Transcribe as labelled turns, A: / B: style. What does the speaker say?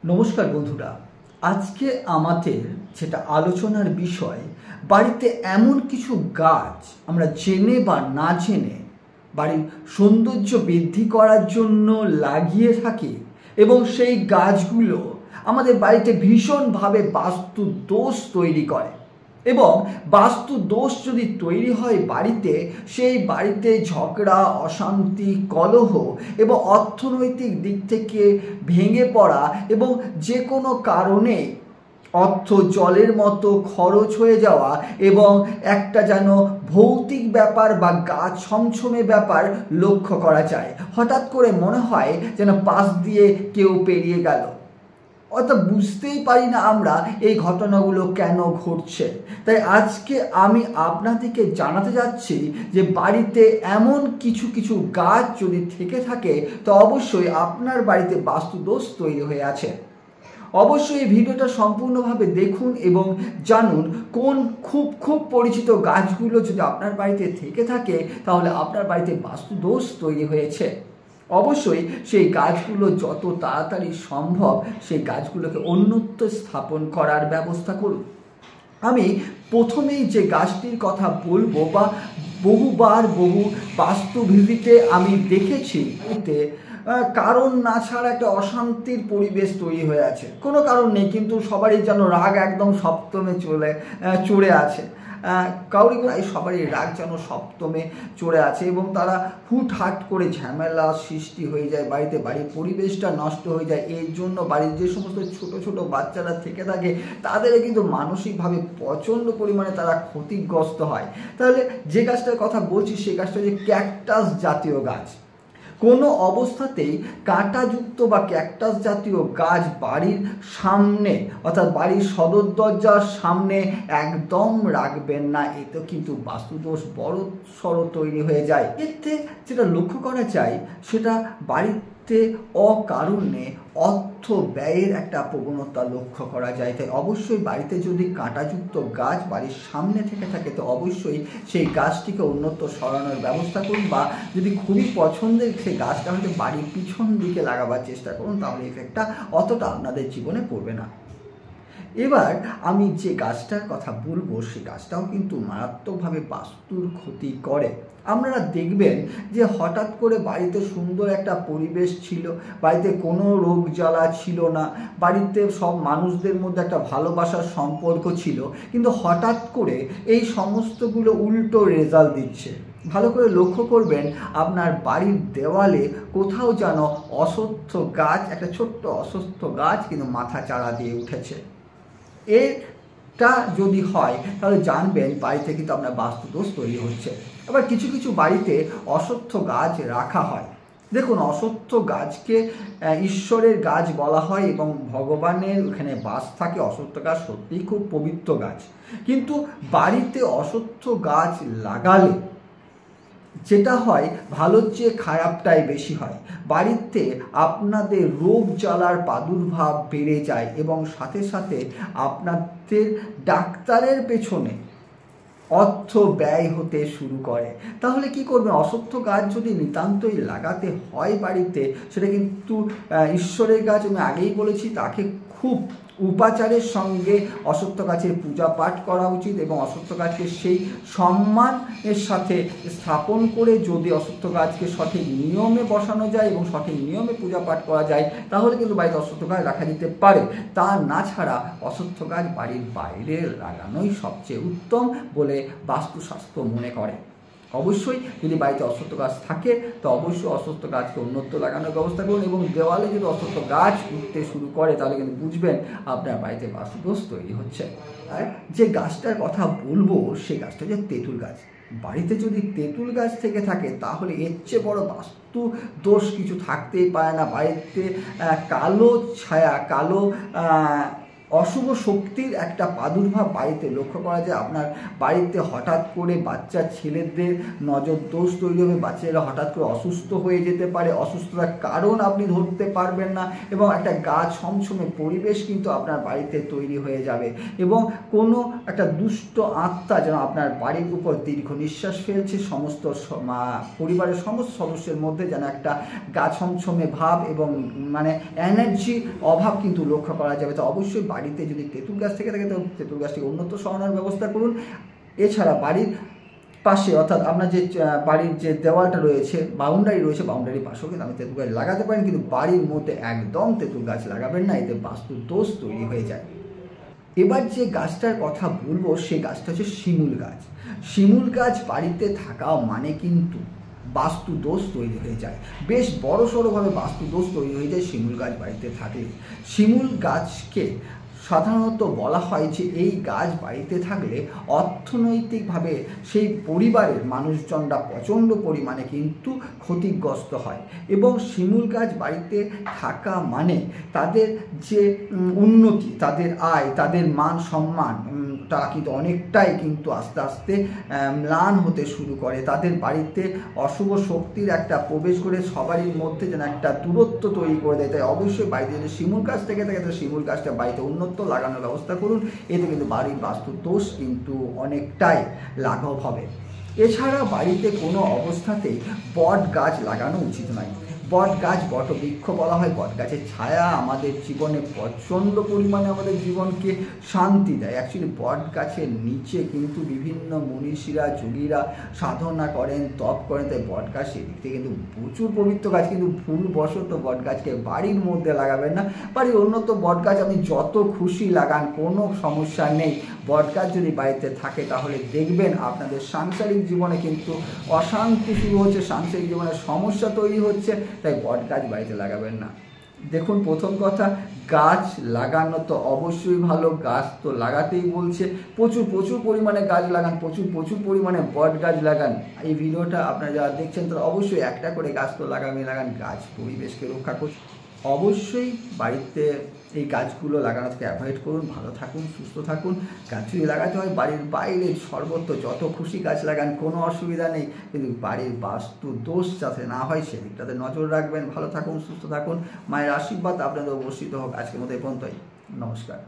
A: নমস্কার বন্ধুরা, আজকে আমাদের যেটা আলোচনার বিষয়, বাড়িতে এমন কিছু গাছ আমরা জেনে বা না জেনে বাড়ির সৌন্দর্য বৃদ্ধি করার জন্য লাগিয়ে থাকি এবং সেই গাছগুলো আমাদের বাড়িতে ভীষণভাবে বাস্তু দোষ তৈরি করে এবং বাস্তু দোষ যদি তৈরি হয় বাড়িতে, সেই বাড়িতে ঝগড়া, অশান্তি, কলহ এবং অর্থনৈতিক দিক থেকে ভেঙে পড়া এবং যে কোনো কারণে অর্থ জলের মতো খরচ হয়ে যাওয়া এবং একটা যেন ভৌতিক ব্যাপার বা গা ছমছমে ব্যাপার লক্ষ্য করা যায়। হঠাৎ করে মনে হয় যেন পাশ দিয়ে কেউ পেরিয়ে গেল, অর্থাৎ বুঝতেই পারি না আমরা এই ঘটনাগুলো কেন ঘটছে। তাই আজকে আমি আপনাদেরকে জানাতে যাচ্ছি যে বাড়িতে এমন কিছু কিছু গাছ যদি থেকে থাকে তো অবশ্যই আপনার বাড়িতে বাস্তুদোষ তৈরি হয়ে আছে। অবশ্যই এই ভিডিওটা সম্পূর্ণভাবে দেখুন এবং জানুন কোন খুব পরিচিত গাছগুলো যদি আপনার বাড়িতে থেকে থাকে তাহলে আপনার বাড়িতে বাস্তুদোষ তৈরি হয়েছে। অবশ্যই সেই গাছগুলো যত তাড়াতাড়ি সম্ভব সেই গাছগুলোকে অন্যত্র স্থাপন করার ব্যবস্থা করুন। আমি প্রথমেই যে গাছটির কথা বলবো বা বহু বাস্তুভিত্তিতে আমি দেখেছি, এতে কারণ না ছাড়া একটা অশান্তির পরিবেশ তৈরি হয়ে আছে। কোনো কারণ নেই, কিন্তু সবারই যেন রাগ একদম সপ্তমে চড়ে আছে। সবারই রাগ যেন সপ্তমে চড়ে আছে এবং তারা হুটহাট করে ঝামেলা সৃষ্টি হয়ে যায় বাড়িতে, বাড়ির পরিবেশটা নষ্ট হয়ে যায়। এর জন্য বাড়ির যে সমস্ত ছোট ছোট বাচ্চারা থেকে থাকে তাদের কিন্তু মানসিকভাবে প্রচণ্ড পরিমাণে তারা ক্ষতিগ্রস্ত হয়। তাহলে যে গাছটার কথা বলছি সেই গাছটা হচ্ছে ক্যাকটাস জাতীয় গাছ। কোনো অবস্থাতেই কাঁটাযুক্ত বা ক্যাকটাস জাতীয় গাছ বাড়ির সামনে অর্থাৎ বাড়ির সদর দরজার সামনে একদম রাখবেন না, এতে কিন্তু বাস্তুদোষ বড় সড়ো তৈরি হয়ে যায়। এতে যেটা লক্ষ্য করা যায় সেটা বাড়িতে অকারণে অর্থ ব্যয়ের একটা প্রবণতা লক্ষ্য করা যায়। তাই অবশ্যই বাড়িতে যদি কাঁটাযুক্ত গাছ বাড়ির সামনে থেকে থাকে তো অবশ্যই সেই গাছটিকে অন্যত্র সরানোর ব্যবস্থা করুন, বা যদি খুবই পছন্দের সেই গাছটা হয়তো বাড়ির পিছন দিকে লাগাবার চেষ্টা করুন, তাহলে এফেক্টটা অতটা আপনাদের জীবনে পড়বে না। এবার আমি যে গাছটার কথা বলবো সেই গাছটাও কিন্তু মারাত্মকভাবে বাস্তুর ক্ষতি করে। আপনারা দেখবেন যে হঠাৎ করে বাড়িতে সুন্দর একটা পরিবেশ ছিল, বাড়িতে কোনো রোগ জ্বালা ছিল না, বাড়িতে সব মানুষদের মধ্যে একটা ভালোবাসার সম্পর্ক ছিল, কিন্তু হঠাৎ করে এই সমস্তগুলো উল্টো রেজাল্ট দিচ্ছে। ভালো করে লক্ষ্য করবেন আপনার বাড়ির দেওয়ালে কোথাও যেন অশ্বত্থ গাছ, একটা ছোট্ট অশ্বত্থ গাছ কিন্তু মাথা চারা দিয়ে উঠেছে। এটা যদি হয় তাহলে জানবেন বাড়িতে কিন্তু আপনার বাস্তুদোষ তৈরি হচ্ছে। আবার কিছু কিছু বাড়িতে অশ্বত্থ গাছ রাখা হয়। দেখুন, অশ্বত্থ গাছকে ঈশ্বরের গাছ বলা হয় এবং ভগবানের ওখানে বাস থাকে। অশ্বত্থ গাছ সত্যিই খুব পবিত্র গাছ, কিন্তু বাড়িতে অশ্বত্থ গাছ লাগালে যেটা হয় ভালোর চেয়ে খারাপটাই বেশি হয়। বাড়িতে আপনাদের রোগ জ্বালার প্রাদুর্ভাব বেড়ে যায় এবং সাথে সাথে আপনাদের ডাক্তারের পেছনে অর্থ ব্যয় হতে শুরু করে। তাহলে কি করবেন? অশ্বত্থ গাছ যদি নিতান্তই লাগাতে হয় বাড়িতে, সেটা কিন্তু ঈশ্বরের গাছ, আমি আগেই বলেছি, তাকে খুব উপাচারের সঙ্গে অশ্বত্থ গাছের পূজা পাঠ করা উচিত এবং অশ্বত্থ গাছকে সেই সম্মানের সাথে স্থাপন করে যদি অশ্বত্থ গাছকে সঠিক নিয়মে বসানো যায় এবং সঠিক নিয়মে পূজা পাঠ করা যায় তাহলে কিন্তু বাড়িতে অশ্বত্থ গাছ রাখা যেতে পারে। তা না ছাড়া অশ্বত্থ গাছ বাড়ির বাইরে লাগানোই সবচেয়ে উত্তম বলে বাস্তুশাস্ত্র মনে করে। অবশ্যই যদি বাড়িতে অশ্বত্থ গাছ থাকে তো অবশ্যই অশ্বত্থ গাছকে অন্যত্র লাগানোর ব্যবস্থা করুন এবং দেওয়ালে যদি অশ্বত্থ গাছ উঠতে শুরু করে তাহলে কিন্তু বুঝবেন আপনার বাড়িতে বাস্তুদোষ তৈরি হচ্ছে। আর যে গাছটার কথা বলবো সেই গাছটা হচ্ছে তেঁতুল গাছ। বাড়িতে যদি তেঁতুল গাছ থেকে থাকে তাহলে এর চেয়ে বড় বাস্তু দোষ কিছু থাকতেই পারে না। বাড়িতে কালো ছায়া, কালো অশুভ শক্তির একটা প্রাদুর্ভাব বাড়িতে লক্ষ্য করা যায়। আপনার বাড়িতে হঠাৎ করে বাচ্চা ছেলেদের নজর দোষ তৈরি হবে, বাচ্চারা হঠাৎ করে অসুস্থ হয়ে যেতে পারে, অসুস্থতার কারণ আপনি ধরতে পারবেন না, এবং একটা গা ছমছমে পরিবেশ কিন্তু আপনার বাড়িতে তৈরি হয়ে যাবে, এবং কোনো একটা দুষ্ট আত্মা যেন আপনার বাড়ির উপর দীর্ঘ নিঃশ্বাস ফেলছে। সমস্ত পরিবারের সমস্ত সদস্যের মধ্যে যেন একটা গা ছমছমে ভাব এবং মানে এনার্জি অভাব কিন্তু লক্ষ্য করা যাবে। তো অবশ্যই বাড়িতে যদি তেঁতুল গাছ থেকে থাকে তো তেঁতুল গাছটিকে উন্নত সরানোর ব্যবস্থা করুন। এছাড়া বাড়ির পাশে অর্থাৎ আপনার যে বাড়ির যে দেওয়ালটা রয়েছে, বাউন্ডারি রয়েছে, বাউন্ডারির পাশেও কিন্তু আপনি তেঁতুল গাছ লাগাতে পারেন, কিন্তু বাড়ির মধ্যে একদম তেঁতুল গাছ লাগাবেন না, এতে বাস্তু দোষ তৈরি হয়ে যায়। এবার যে গাছটার কথা বলবো সেই গাছটা হচ্ছে শিমুল গাছ। শিমুল গাছ বাড়িতে থাকা মানে কিন্তু বাস্তু দোষ তৈরি হয়ে যায়, বেশ বড় সড়োভাবে বাস্তু দোষ তৈরি হয়ে যায় শিমুল গাছ বাড়িতে থাকলে। শিমুল গাছকে সাধারণত বলা হয় যে এই গাছ বাড়িতে থাকলে অর্থনৈতিকভাবে সেই পরিবারের মানুষজনরা প্রচণ্ড পরিমাণে কিন্তু ক্ষতিগ্রস্ত হয়, এবং শিমুল গাছ বাড়িতে থাকা মানে তাদের যে উন্নতি, তাদের আয়, তাদের মান সম্মান তা কিন্তু অনেকটাই কিন্তু আস্তে আস্তে ম্লান হতে শুরু করে। তাদের বাড়িতে অশুভ শক্তির একটা প্রবেশ করে সবারই মধ্যে যেন একটা দূরত্ব তৈরি করে দেয়। তাই অবশ্যই বাড়িতে যদি শিমুল গাছ থেকে থাকে তো শিমুল গাছটা বাড়িতে উন্নত লাগানোর ব্যবস্থা করুন, এতে কিন্তু বাড়ির বাস্তু দোষ কিন্তু অনেকটাই লাঘব হবে। এছাড়া বাড়িতে কোনো অবস্থাতেই বট গাছ লাগানো উচিত নয়। বট গাছ বটবৃক্ষ বলা হয়, বট গাছের ছায়া আমাদের জীবনে প্রচণ্ড পরিমাণে আমাদের জীবনকে শান্তি দেয়। অ্যাকচুয়ালি বট গাছের নিচে কিন্তু বিভিন্ন মনীষীরা যোগীরা সাধনা করেন, তপ করেন, তাই বট গাছ সেদিক থেকে কিন্তু প্রচুর পবিত্র গাছ, কিন্তু ভুলবশত বট গাছকে বাড়ির মধ্যে লাগাবেন না। বাড়ির উন্নত বট গাছ আপনি যত খুশি লাগান, কোনো সমস্যা নেই। বট গাছ যদি বাড়িতে থাকে তাহলে দেখবেন আপনাদের সাংসারিক জীবনে কিন্তু অশান্তি শুরু হচ্ছে, সাংসারিক জীবনে সমস্যা তৈরি হচ্ছে, তাই বট গাছ বাড়িতে লাগাবেন না। দেখুন, প্রথম কথা, গাছ লাগানো তো অবশ্যই ভালো, গাছ তো লাগাতেই বলছে, প্রচুর প্রচুর পরিমাণে গাছ লাগান, প্রচুর প্রচুর পরিমাণে বট গাছ লাগান। এই ভিডিওটা আপনারা যারা দেখছেন তারা অবশ্যই একটা করে গাছ তো লাগান, গাছ পরিবেশকে রক্ষা করছে। অবশ্যই বাড়িতে এই গাছগুলো লাগানো থেকে অ্যাভয়েড করুন। ভালো থাকুন, সুস্থ থাকুন। গাছ যদি লাগাতে হয় বাড়ির বাইরে সর্বত্র যত খুশি গাছ লাগান, কোনো অসুবিধা নেই, কিন্তু বাড়ির বাস্তু দোষ যাতে না হয় সেদিকটাতে নজর রাখবেন। ভালো থাকুন, সুস্থ থাকুন। মায়ের আশীর্বাদ আপনাদের অবশ্যই হোক। আজকের মতো এই পর্যন্তই। নমস্কার।